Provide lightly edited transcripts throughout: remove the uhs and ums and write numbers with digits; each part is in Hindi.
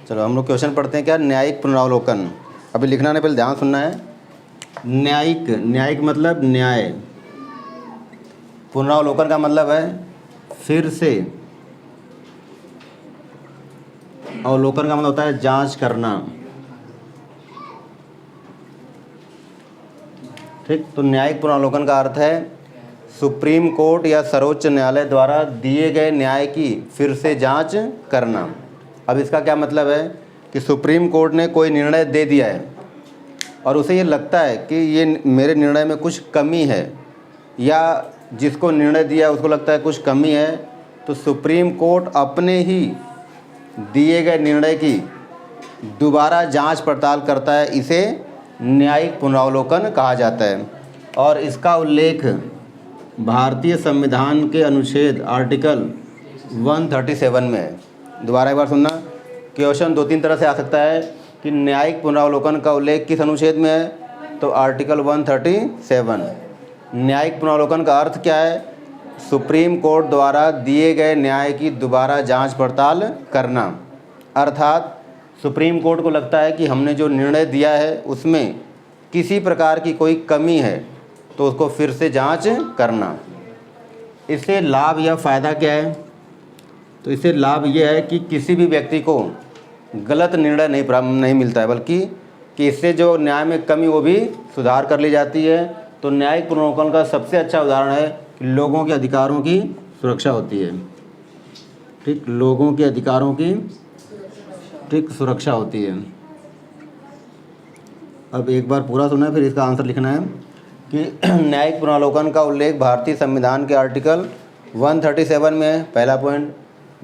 चलो हम लोग क्वेश्चन पढ़ते हैं। क्या न्यायिक पुनरावलोकन, अभी लिखना नहीं, पहले ध्यान सुनना है। न्यायिक, न्यायिक मतलब न्याय, पुनरावलोकन का मतलब है फिर से, अवलोकन का मतलब होता है जांच करना। ठीक, तो न्यायिक पुनरावलोकन का अर्थ है सुप्रीम कोर्ट या सर्वोच्च न्यायालय द्वारा दिए गए न्याय की फिर से जांच करना। अब इसका क्या मतलब है कि सुप्रीम कोर्ट ने कोई निर्णय दे दिया है और उसे ये लगता है कि ये मेरे निर्णय में कुछ कमी है, या जिसको निर्णय दिया है उसको लगता है कुछ कमी है, तो सुप्रीम कोर्ट अपने ही दिए गए निर्णय की दोबारा जांच पड़ताल करता है। इसे न्यायिक पुनरावलोकन कहा जाता है। और इसका उल्लेख भारतीय संविधान के अनुच्छेद आर्टिकल 137 में है। दोबारा एक बार सुनना, क्वेश्चन दो तीन तरह से आ सकता है कि न्यायिक पुनरावलोकन का उल्लेख किस अनुच्छेद में है, तो आर्टिकल 137। न्यायिक पुनरावलोकन का अर्थ क्या है? सुप्रीम कोर्ट द्वारा दिए गए न्याय की दोबारा जांच पड़ताल करना। अर्थात सुप्रीम कोर्ट को लगता है कि हमने जो निर्णय दिया है उसमें किसी प्रकार की कोई कमी है, तो उसको फिर से जांच करना। इससे लाभ या फ़ायदा क्या है? तो इससे लाभ ये है कि किसी भी व्यक्ति को गलत निर्णय नहीं मिलता है, बल्कि कि इससे जो न्याय में कमी वो भी सुधार कर ली जाती है। तो न्यायिक पुनरावलोकन का सबसे अच्छा उदाहरण है कि लोगों के अधिकारों की सुरक्षा होती है। ठीक, लोगों के अधिकारों की ठीक सुरक्षा होती है। अब एक बार पूरा सुना है, फिर इसका आंसर लिखना है कि न्यायिक पुनरावलोकन का उल्लेख भारतीय संविधान के आर्टिकल 137 में है, पहला पॉइंट।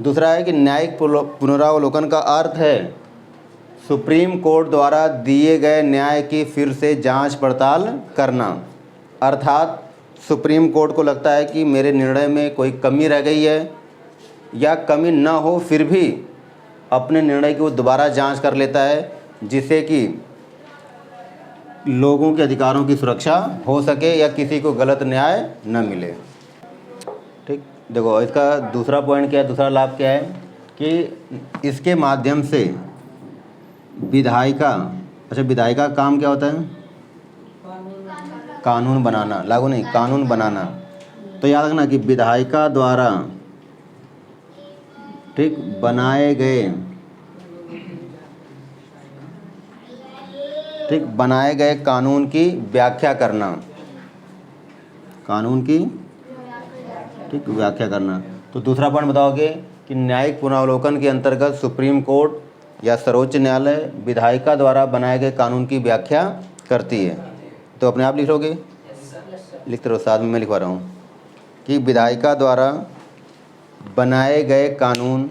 दूसरा है कि न्यायिक पुनरावलोकन का अर्थ है सुप्रीम कोर्ट द्वारा दिए गए न्याय की फिर से जांच पड़ताल करना। अर्थात सुप्रीम कोर्ट को लगता है कि मेरे निर्णय में कोई कमी रह गई है, या कमी ना हो फिर भी अपने निर्णय की वो दोबारा जांच कर लेता है, जिससे कि लोगों के अधिकारों की सुरक्षा हो सके या किसी को गलत न्याय न मिले। ठीक, देखो इसका दूसरा पॉइंट क्या है, दूसरा लाभ क्या है कि इसके माध्यम से विधायिका, अच्छा विधायिका का काम क्या होता है? कानून बनाना, लागू नहीं, कानून बनाना। तो याद रखना कि विधायिका द्वारा ठीक बनाए गए कानून की व्याख्या करना, कानून की ठीक व्याख्या करना। तो दूसरा पॉइंट बताओगे कि न्यायिक पुनरावलोकन के अंतर्गत सुप्रीम कोर्ट या सर्वोच्च न्यायालय विधायिका द्वारा बनाए गए कानून की व्याख्या करती है। तो अपने आप लिखोगे, लिखते रहो, साथ में मैं लिखवा रहा हूँ कि विधायिका द्वारा बनाए गए कानून,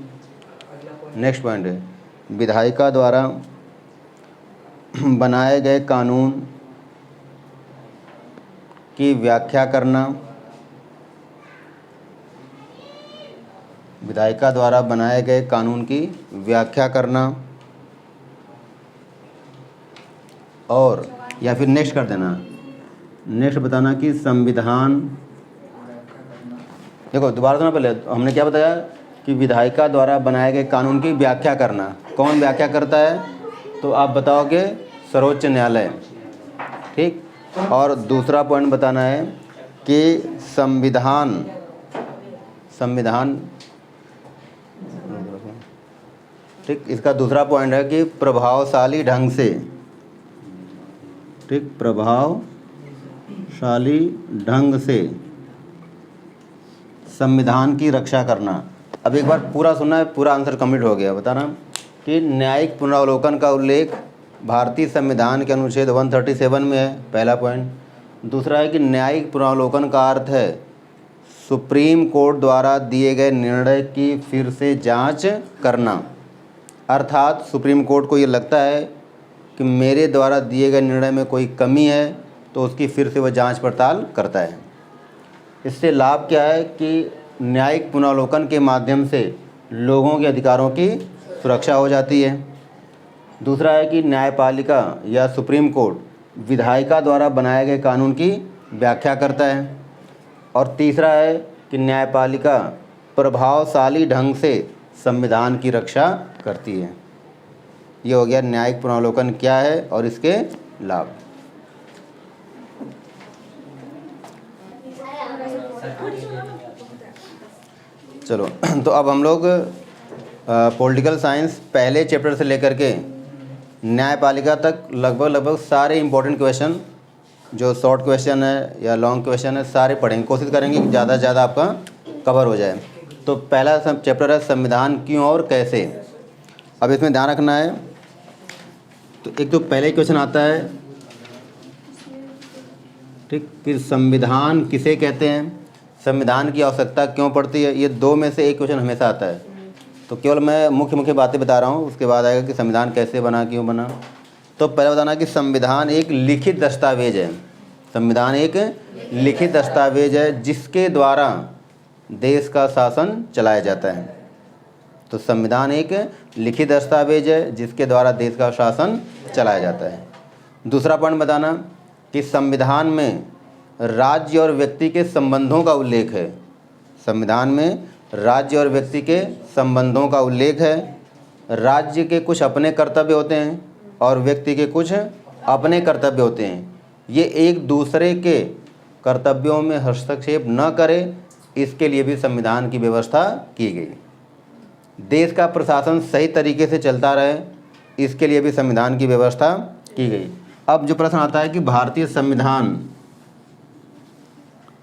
नेक्स्ट पॉइंट है विधायिका द्वारा बनाए गए कानून की व्याख्या करना, विधायिका द्वारा बनाए गए कानून की व्याख्या करना, और या फिर नेक्स्ट कर देना, नेक्स्ट बताना कि संविधान, देखो दोबारा सुना, पहले हमने क्या बताया कि विधायिका द्वारा बनाए गए कानून की व्याख्या करना। कौन व्याख्या करता है? तो आप बताओगे सर्वोच्च न्यायालय। ठीक, और दूसरा पॉइंट बताना है कि संविधान ठीक, इसका दूसरा पॉइंट है कि प्रभावशाली ढंग से, ठीक, प्रभावशाली ढंग से संविधान की रक्षा करना। अब एक बार पूरा सुनना है, पूरा आंसर कंप्लीट हो गया। बताना कि न्यायिक पुनरावलोकन का उल्लेख भारतीय संविधान के अनुच्छेद 137 में है, पहला पॉइंट। दूसरा है कि न्यायिक पुनरावलोकन का अर्थ है सुप्रीम कोर्ट द्वारा दिए गए निर्णय की फिर से जांच करना। अर्थात सुप्रीम कोर्ट को ये लगता है कि मेरे द्वारा दिए गए निर्णय में कोई कमी है, तो उसकी फिर से वह जांच पड़ताल करता है। इससे लाभ क्या है कि न्यायिक पुनरावलोकन के माध्यम से लोगों के अधिकारों की सुरक्षा हो जाती है। दूसरा है कि न्यायपालिका या सुप्रीम कोर्ट विधायिका द्वारा बनाए गए कानून की व्याख्या करता है। और तीसरा है कि न्यायपालिका प्रभावशाली ढंग से संविधान की रक्षा करती है। ये हो गया न्यायिक पुनरावलोकन क्या है और इसके लाभ। चलो तो अब हम लोग पॉलिटिकल साइंस पहले चैप्टर से लेकर के न्यायपालिका तक लगभग सारे इंपॉर्टेंट क्वेश्चन, जो शॉर्ट क्वेश्चन है या लॉन्ग क्वेश्चन है, सारे पढ़ेंगे। कोशिश करेंगे कि ज़्यादा से ज़्यादा आपका कवर हो जाए। तो पहला चैप्टर है संविधान क्यों और कैसे। अब इसमें ध्यान रखना है, तो एक तो पहले क्वेश्चन आता है, ठीक, कि संविधान किसे कहते हैं, संविधान की आवश्यकता क्यों पड़ती है। ये दो में से एक क्वेश्चन हमेशा आता है। तो केवल मैं मुख्य बातें बता रहा हूँ, उसके बाद आएगा कि संविधान कैसे बना, क्यों बना। तो पहले बताना कि संविधान एक लिखित दस्तावेज है। संविधान एक लिखित दस्तावेज है जिसके द्वारा देश का शासन चलाया जाता है। तो संविधान एक लिखित दस्तावेज है जिसके द्वारा देश का शासन चलाया जाता है। दूसरा पॉइंट बताना कि संविधान में राज्य और व्यक्ति के संबंधों का उल्लेख है। संविधान में राज्य और व्यक्ति के संबंधों का उल्लेख है। राज्य के कुछ अपने कर्तव्य होते हैं और व्यक्ति के कुछ अपने कर्तव्य होते हैं। ये एक दूसरे के कर्तव्यों में हस्तक्षेप न करे, इसके लिए भी संविधान की व्यवस्था की गई। देश का प्रशासन सही तरीके से चलता रहे, इसके लिए भी संविधान की व्यवस्था की गई। अब जो प्रश्न आता है कि भारतीय संविधान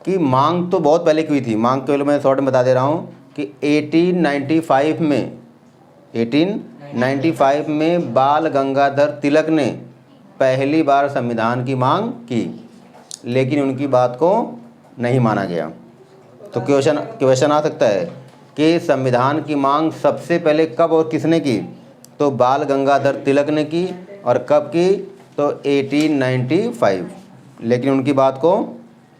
की मांग तो बहुत पहले की हुई थी। मांग केवल मैं शॉर्ट में बता दे रहा हूँ कि 1895 में बाल गंगाधर तिलक ने पहली बार संविधान की मांग की, लेकिन उनकी बात को नहीं माना गया। तो क्वेश्चन आ सकता है कि संविधान की मांग सबसे पहले कब और किसने की। तो बाल गंगाधर तिलक ने की। और कब की? तो 1895, लेकिन उनकी बात को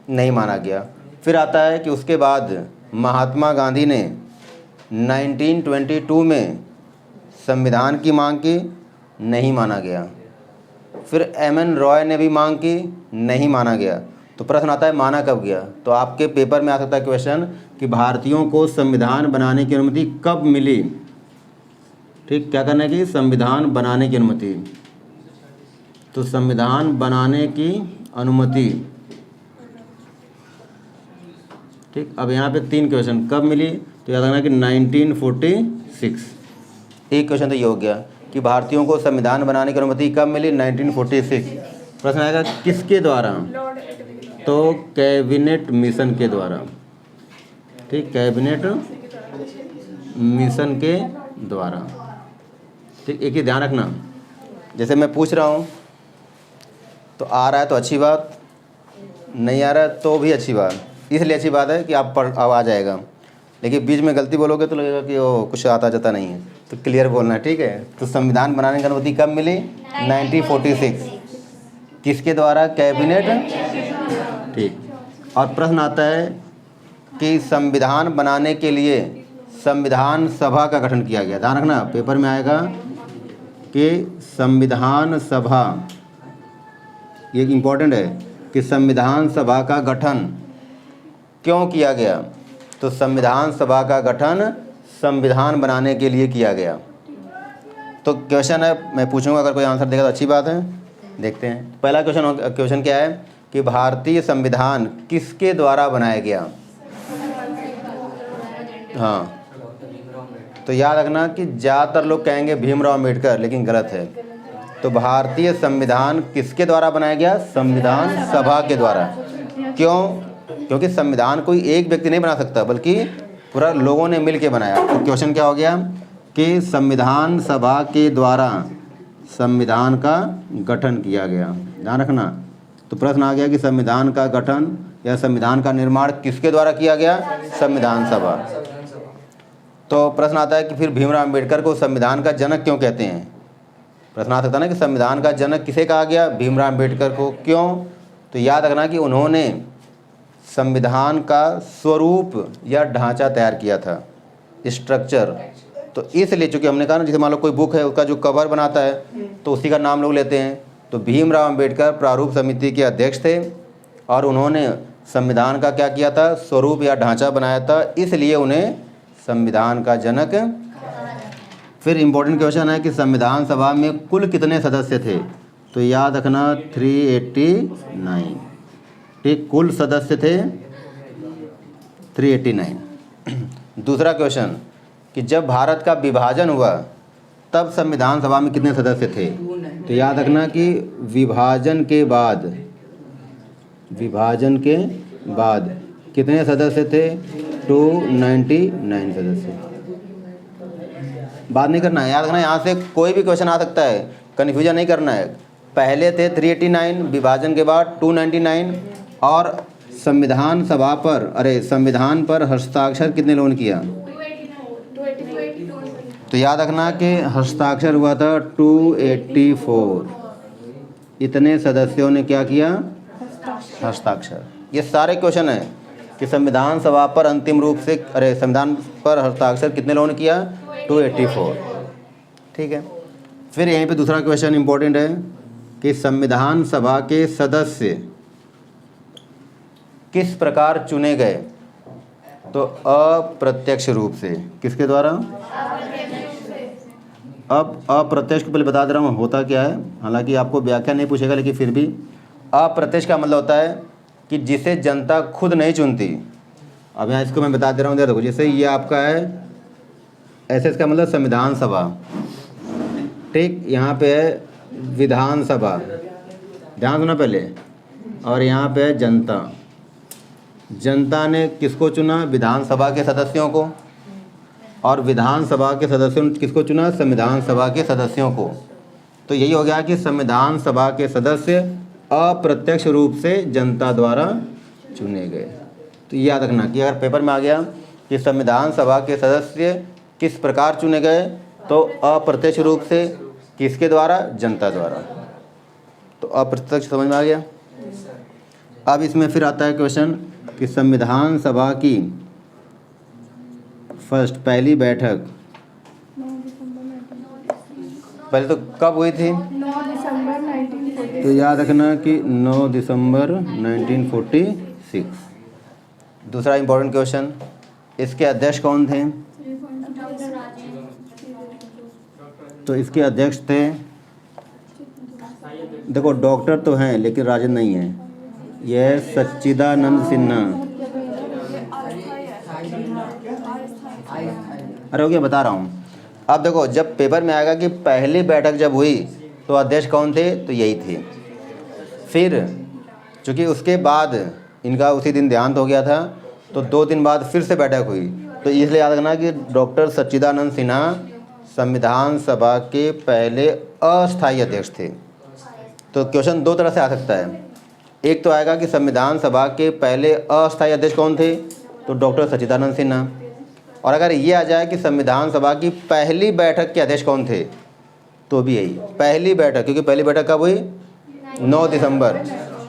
नहीं माना गया। फिर आता है कि उसके बाद महात्मा गांधी ने 1922 में संविधान की मांग की, नहीं माना गया। फिर एम.एन. रॉय ने भी मांग की, नहीं माना गया। तो प्रश्न आता है माना कब गया। तो आपके पेपर में आ सकता है क्वेश्चन कि भारतीयों को संविधान बनाने की अनुमति कब मिली। ठीक, क्या करने की? संविधान बनाने की अनुमति। तो संविधान बनाने की अनुमति, ठीक। अब यहाँ पे 3 क्वेश्चन कब मिली, तो याद रखना कि 1946। एक क्वेश्चन तो ये हो गया कि भारतीयों को संविधान बनाने की अनुमति कब मिली, 1946। प्रश्न आएगा किसके द्वारा, तो कैबिनेट मिशन के द्वारा। ठीक, कैबिनेट मिशन के द्वारा। ठीक, एक ही ध्यान रखना, जैसे मैं पूछ रहा हूँ तो आ रहा है तो अच्छी बात, नहीं आ रहा है तो भी अच्छी बात। इसलिए अच्छी बात है कि आप अब आ जाएगा, लेकिन बीच में गलती बोलोगे तो लगेगा कि वो कुछ आता जाता नहीं है। तो क्लियर बोलना है, ठीक है। तो संविधान बनाने की अनुमति कब मिली, 1946। किसके द्वारा, कैबिनेट। ठीक, और प्रश्न आता है कि संविधान बनाने के लिए संविधान सभा का गठन किया गया। ध्यान रखना, पेपर में आएगा कि संविधान सभा, ये इम्पोर्टेंट है कि संविधान सभा का गठन क्यों किया गया। तो संविधान सभा का गठन संविधान बनाने के लिए किया गया। तो क्वेश्चन है, मैं पूछूंगा, अगर कोई आंसर देगा तो अच्छी बात है। देखते हैं पहला क्वेश्चन क्या है कि भारतीय संविधान किसके द्वारा बनाया गया। हाँ, तो याद रखना कि ज़्यादातर लोग कहेंगे भीमराव अम्बेडकर, लेकिन गलत है। तो भारतीय संविधान किसके द्वारा बनाया गया, संविधान सभा के द्वारा। क्यों? क्योंकि संविधान कोई एक व्यक्ति नहीं बना सकता, बल्कि पूरा लोगों ने मिल के बनाया। तो क्वेश्चन क्या हो गया कि संविधान सभा के द्वारा संविधान का गठन किया गया। ध्यान रखना। तो प्रश्न आ गया कि संविधान का गठन या संविधान का निर्माण किसके द्वारा किया गया, संविधान सभा। तो प्रश्न आता है कि फिर भीमराव अम्बेडकर को संविधान का जनक क्यों कहते हैं। प्रश्न आ सकता है ना कि संविधान का जनक किसे कहा गया, भीमराव अम्बेडकर को। क्यों? तो याद रखना कि उन्होंने संविधान का स्वरूप या ढांचा तैयार किया था, स्ट्रक्चर। तो इसलिए, चूँकि हमने कहा ना, जैसे मान लो कोई बुक है, उसका जो कवर बनाता है तो उसी का नाम लोग लेते हैं। तो भीमराव अम्बेडकर प्रारूप समिति के अध्यक्ष थे और उन्होंने संविधान का क्या किया था, स्वरूप या ढांचा बनाया था, इसलिए उन्हें संविधान का जनक फिर इम्पोर्टेंट क्वेश्चन है कि संविधान सभा में कुल कितने सदस्य थे, तो याद रखना 389। ठीक, कुल सदस्य थे 389। दूसरा क्वेश्चन कि जब भारत का विभाजन हुआ तब संविधान सभा में कितने सदस्य थे, तो याद रखना कि विभाजन के बाद कितने सदस्य थे, 299 सदस्य। बात नहीं करना है, याद रखना यहाँ से कोई भी क्वेश्चन आ सकता है, कन्फ्यूजन नहीं करना है। पहले थे 389, विभाजन के बाद 299, और संविधान पर हस्ताक्षर कितने लोगों ने किया, तो याद रखना कि हस्ताक्षर हुआ था 284। इतने सदस्यों ने क्या किया, हस्ताक्षर। ये सारे क्वेश्चन हैं कि संविधान सभा पर अंतिम रूप से संविधान पर हस्ताक्षर कितने लोगों ने किया, 284। ठीक है। फिर यहीं पे दूसरा क्वेश्चन इंपॉर्टेंट है कि संविधान सभा के सदस्य किस प्रकार चुने गए, तो अप्रत्यक्ष रूप से। किसके द्वारा, अब अप्रत्यक्ष को पहले बता दे रहा हूँ होता क्या है, हालांकि आपको व्याख्या नहीं पूछेगा, लेकिन फिर भी अप्रत्यक्ष का मतलब होता है कि जिसे जनता खुद नहीं चुनती। अब यहाँ इसको मैं बता दे रहा हूँ, देखो जैसे ये आपका है, ऐसे इसका मतलब संविधान सभा। ठीक, यहाँ पे है विधान सभा, ध्यान सुना पहले, और यहाँ पे है जनता। जनता ने किसको चुना, विधानसभा के सदस्यों को, और विधानसभा के सदस्यों ने किसको चुना, संविधान सभा के सदस्यों को। तो यही हो गया कि संविधान सभा के सदस्य अप्रत्यक्ष रूप से जनता द्वारा चुने गए। तो याद रखना कि अगर पेपर में आ गया कि संविधान सभा के सदस्य किस प्रकार चुने गए, तो अप्रत्यक्ष रूप से, किसके द्वारा, जनता द्वारा। तो अप्रत्यक्ष समझ में आ गया। अब इसमें फिर आता है क्वेश्चन कि संविधान सभा की पहली बैठक पहले तो कब हुई थी, 9 दिसंबर 1946। तो याद रखना कि 9 दिसंबर 1946। दूसरा इंपॉर्टेंट क्वेश्चन, इसके अध्यक्ष कौन थे, तो इसके अध्यक्ष थे, देखो डॉक्टर तो हैं लेकिन राजेंद्र नहीं है, यह सच्चिदानंद सिन्हा। अरे हो गया, बता रहा हूँ। अब देखो जब पेपर में आएगा कि पहली बैठक जब हुई तो अध्यक्ष कौन थे, तो यही थे। फिर चूँकि उसके बाद इनका उसी दिन देहांत हो गया था, तो 2 दिन बाद फिर से बैठक हुई, तो इसलिए याद रखना कि डॉक्टर सच्चिदानंद सिन्हा संविधान सभा के पहले अस्थायी अध्यक्ष थे। तो क्वेश्चन 2 तरह से आ सकता है। एक तो आएगा कि संविधान सभा के पहले अस्थायी अध्यक्ष कौन थे, तो डॉक्टर सच्चिदानंद सिन्हा। और अगर ये आ जाए कि संविधान सभा की पहली बैठक के अध्यक्ष कौन थे, तो भी यही पहली बैठक, क्योंकि पहली बैठक कब हुई, 9 दिसंबर।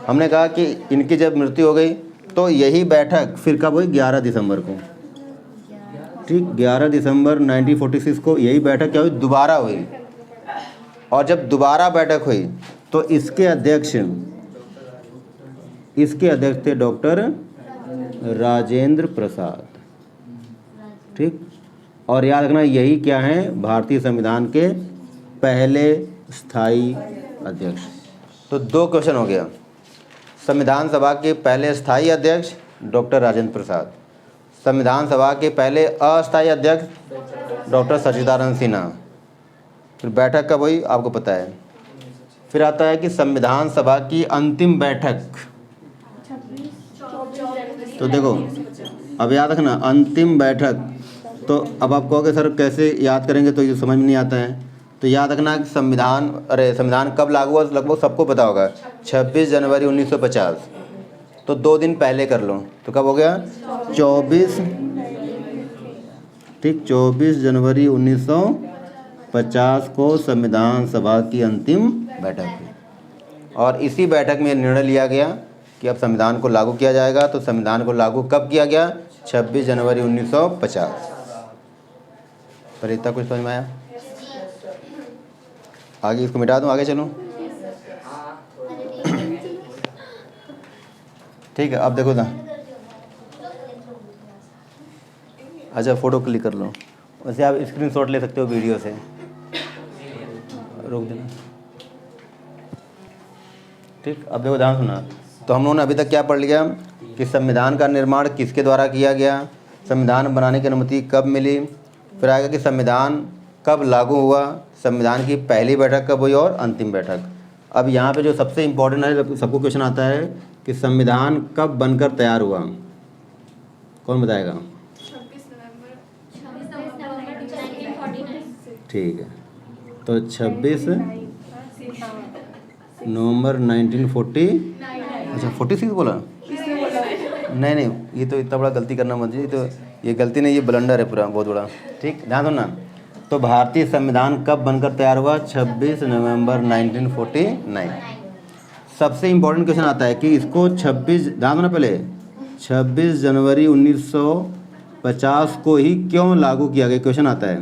हमने कहा कि इनकी जब मृत्यु हो गई तो यही बैठक फिर कब हुई, 11 दिसंबर को। ठीक, 11 दिसंबर 1946 को यही बैठक क्या हुई, दोबारा हुई। और जब दोबारा बैठक हुई तो इसके अध्यक्ष थे डॉक्टर राजेंद्र प्रसाद। ठीक, और याद रखना यही क्या है, भारतीय संविधान के पहले स्थायी अध्यक्ष। तो 2 क्वेश्चन हो गया, संविधान सभा के पहले स्थायी अध्यक्ष डॉक्टर राजेंद्र प्रसाद, संविधान सभा के पहले अस्थायी अध्यक्ष डॉक्टर सच्चिदानंद सिन्हा। फिर बैठक कब हुई आपको पता है। फिर आता है कि संविधान सभा की अंतिम बैठक, तो देखो अब याद रखना अंतिम बैठक, तो अब आप कहोगे सर कैसे याद करेंगे, तो ये समझ में नहीं आता है। तो याद रखना कि संविधान कब लागू हुआ, लगभग सबको पता होगा, 26 जनवरी 1950। तो 2 दिन पहले कर लो, तो कब हो गया, 24 जनवरी 1950 को संविधान सभा की अंतिम बैठक हुई। और इसी बैठक में निर्णय लिया गया कि अब संविधान को लागू किया जाएगा। तो संविधान को लागू कब किया गया, 26 जनवरी 1950। पर इतना कुछ समझ में आया, आगे इसको मिटा दूँ, आगे चलूँ। ठीक है, अब देखो ना, अच्छा फ़ोटो क्लिक कर लो वैसे आप स्क्रीनशॉट ले सकते हो वीडियो से, रोक देना। ठीक, अब देखो ध्यान सुना। तो हम लोगों ने अभी तक क्या पढ़ लिया कि संविधान का निर्माण किसके द्वारा किया गया, संविधान बनाने की अनुमति कब मिली, फिर आएगा कि संविधान कब लागू हुआ, संविधान की पहली बैठक कब हुई और अंतिम बैठक। अब यहाँ पे जो सबसे इम्पोर्टेंट है, सबको क्वेश्चन आता है कि संविधान कब बनकर तैयार हुआ, कौन बताएगा? 26 नवंबर ठीक है, तो 26 नवंबर 1940, अच्छा 46 बोला? नहीं, ये तो इतना बड़ा गलती करना मत, ये तो ये गलती नहीं, ये ब्लंडर है पूरा बहुत बड़ा। ठीक, ध्यान दो ना। तो भारतीय संविधान कब बनकर तैयार हुआ? 26 नवंबर 1949। सबसे इम्पोर्टेंट क्वेश्चन आता है कि इसको 26, ध्यान दो ना, पहले 26 जनवरी 1950 को ही क्यों लागू किया गया, क्वेश्चन आता है।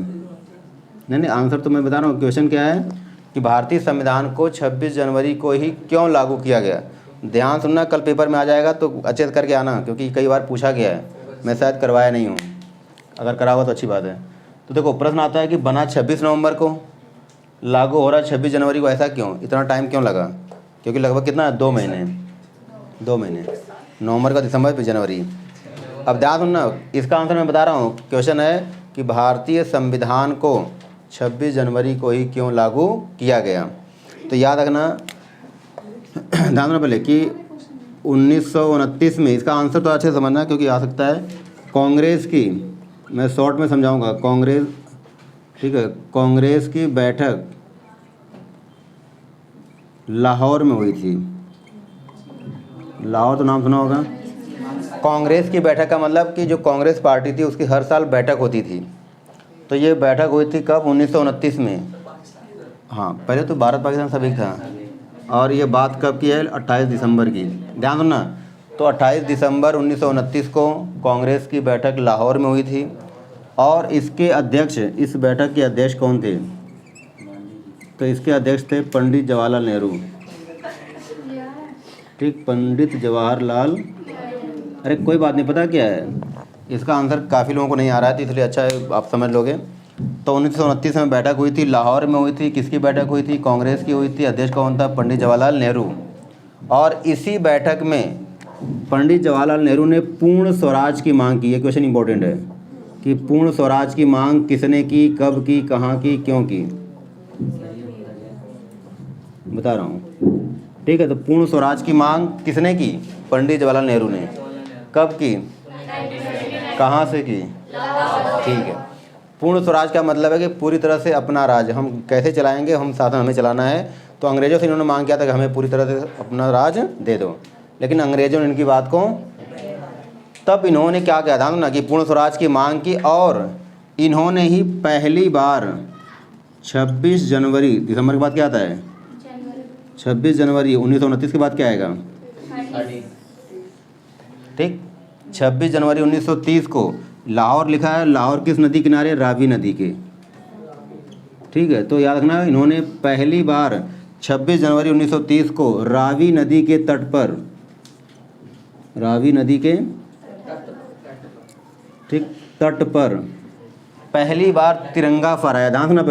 नहीं, आंसर तो मैं बता रहा हूँ, क्वेश्चन क्या है कि भारतीय संविधान को 26 जनवरी को ही क्यों लागू किया गया। ध्यान सुनना, कल पेपर में आ जाएगा तो अच्छे से करके आना, क्योंकि कई बार पूछा गया है, मैं शायद करवाया नहीं हूँ, अगर करा हुआ तो अच्छी बात है। तो देखो प्रश्न आता है कि बना 26 नवंबर को, लागू हो रहा 26 जनवरी को, ऐसा क्यों, इतना टाइम क्यों लगा? क्योंकि लगभग कितना, 2 महीने, नवंबर का दिसंबर फिर जनवरी। अब ध्यान सुनना, इसका आंसर मैं बता रहा हूँ। क्वेश्चन है कि भारतीय संविधान को 26 जनवरी को ही क्यों लागू किया गया। तो याद रखना, ध्यान देना पहले कि 1929 में, इसका आंसर तो अच्छे से समझना क्योंकि आ सकता है। कांग्रेस की, मैं शॉर्ट में समझाऊंगा, कांग्रेस, ठीक है, कांग्रेस की बैठक लाहौर में हुई थी। लाहौर तो नाम सुना होगा। कांग्रेस की बैठक का मतलब कि जो कांग्रेस पार्टी थी उसकी हर साल बैठक होती थी। तो ये बैठक हुई थी कब? 1929 में। हाँ, पहले तो भारत पाकिस्तान सब एक था। और ये बात कब की है? 28 दिसंबर की। ध्यान दो ना। तो 28 दिसंबर 1929 को कांग्रेस की बैठक लाहौर में हुई थी। और इसके अध्यक्ष, इस बैठक के अध्यक्ष कौन थे? तो इसके अध्यक्ष थे पंडित जवाहरलाल नेहरू। ठीक, पंडित जवाहरलाल, अरे कोई बात नहीं, पता क्या है, इसका आंसर काफ़ी लोगों को नहीं आ रहा है, तो इसलिए अच्छा है आप समझ लोगे। तो 1929 में बैठक हुई थी, लाहौर में हुई थी। किसकी बैठक हुई थी? कांग्रेस की हुई थी। अध्यक्ष कौन था? पंडित जवाहरलाल नेहरू। और इसी बैठक में पंडित जवाहरलाल नेहरू ने पूर्ण स्वराज की मांग की। ये क्वेश्चन इंपॉर्टेंट है कि पूर्ण स्वराज की मांग किसने की, कब की, कहाँ की, क्यों की, बता रहा हूँ। ठीक है, तो पूर्ण स्वराज की मांग किसने की? पंडित जवाहरलाल नेहरू ने। कब की, कहाँ से की? ठीक है, पूर्ण स्वराज का मतलब है कि पूरी तरह से अपना राज हम कैसे चलाएंगे, हम साधन हमें चलाना है। तो अंग्रेज़ों से इन्होंने मांग किया था कि हमें पूरी तरह से अपना राज दे दो, लेकिन अंग्रेज़ों ने इनकी बात को, तब इन्होंने क्या किया था ना कि पूर्ण स्वराज की मांग की। और इन्होंने ही पहली बार 26 जनवरी, दिसंबर के बाद क्या आता है? 26 जनवरी 1929 के बाद क्या आएगा? ठीक, 26 जनवरी 1930 को लाहौर लिखा है। लाहौर किस नदी किनारे? रावी नदी के। ठीक है, तो याद रखना, इन्होंने पहली बार 26 जनवरी 1930 को रावी नदी के तट पर, रावी नदी के, ठीक, तट पर पहली बार तिरंगा फहराया। ध्यान रखना,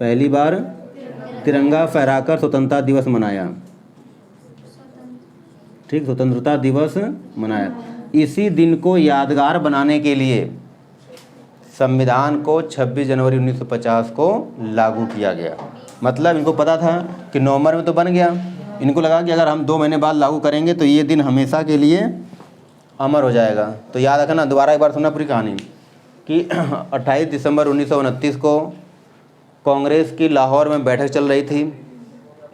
पहली बार तिरंगा फहराकर स्वतंत्रता दिवस मनाया। ठीक, स्वतंत्रता दिवस मनाया। इसी दिन को यादगार बनाने के लिए संविधान को 26 जनवरी 1950 को लागू किया गया। मतलब इनको पता था कि नवंबर में तो बन गया, इनको लगा कि अगर हम 2 महीने बाद लागू करेंगे तो ये दिन हमेशा के लिए अमर हो जाएगा। तो याद रखना, दोबारा एक बार सुनना पूरी कहानी कि 28 दिसंबर 1929 को कांग्रेस की लाहौर में बैठक चल रही थी,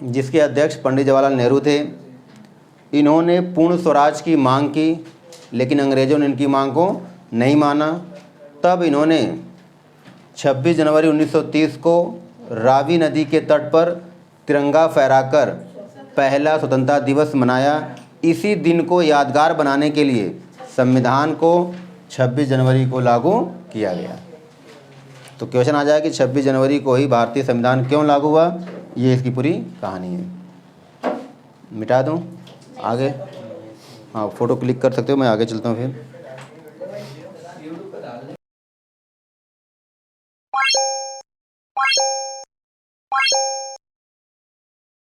जिसके अध्यक्ष पंडित जवाहरलाल नेहरू थे। इन्होंने पूर्ण स्वराज की मांग की, लेकिन अंग्रेज़ों ने इनकी मांग को नहीं माना। तब इन्होंने 26 जनवरी 1930 को रावी नदी के तट पर तिरंगा फहराकर पहला स्वतंत्रता दिवस मनाया। इसी दिन को यादगार बनाने के लिए संविधान को 26 जनवरी को लागू किया गया। तो क्वेश्चन आ जाए कि 26 जनवरी को ही भारतीय संविधान क्यों लागू हुआ, ये इसकी पूरी कहानी है। मिटा दूँ आगे? हाँ, फ़ोटो क्लिक कर सकते हो, मैं आगे चलता हूँ फिर।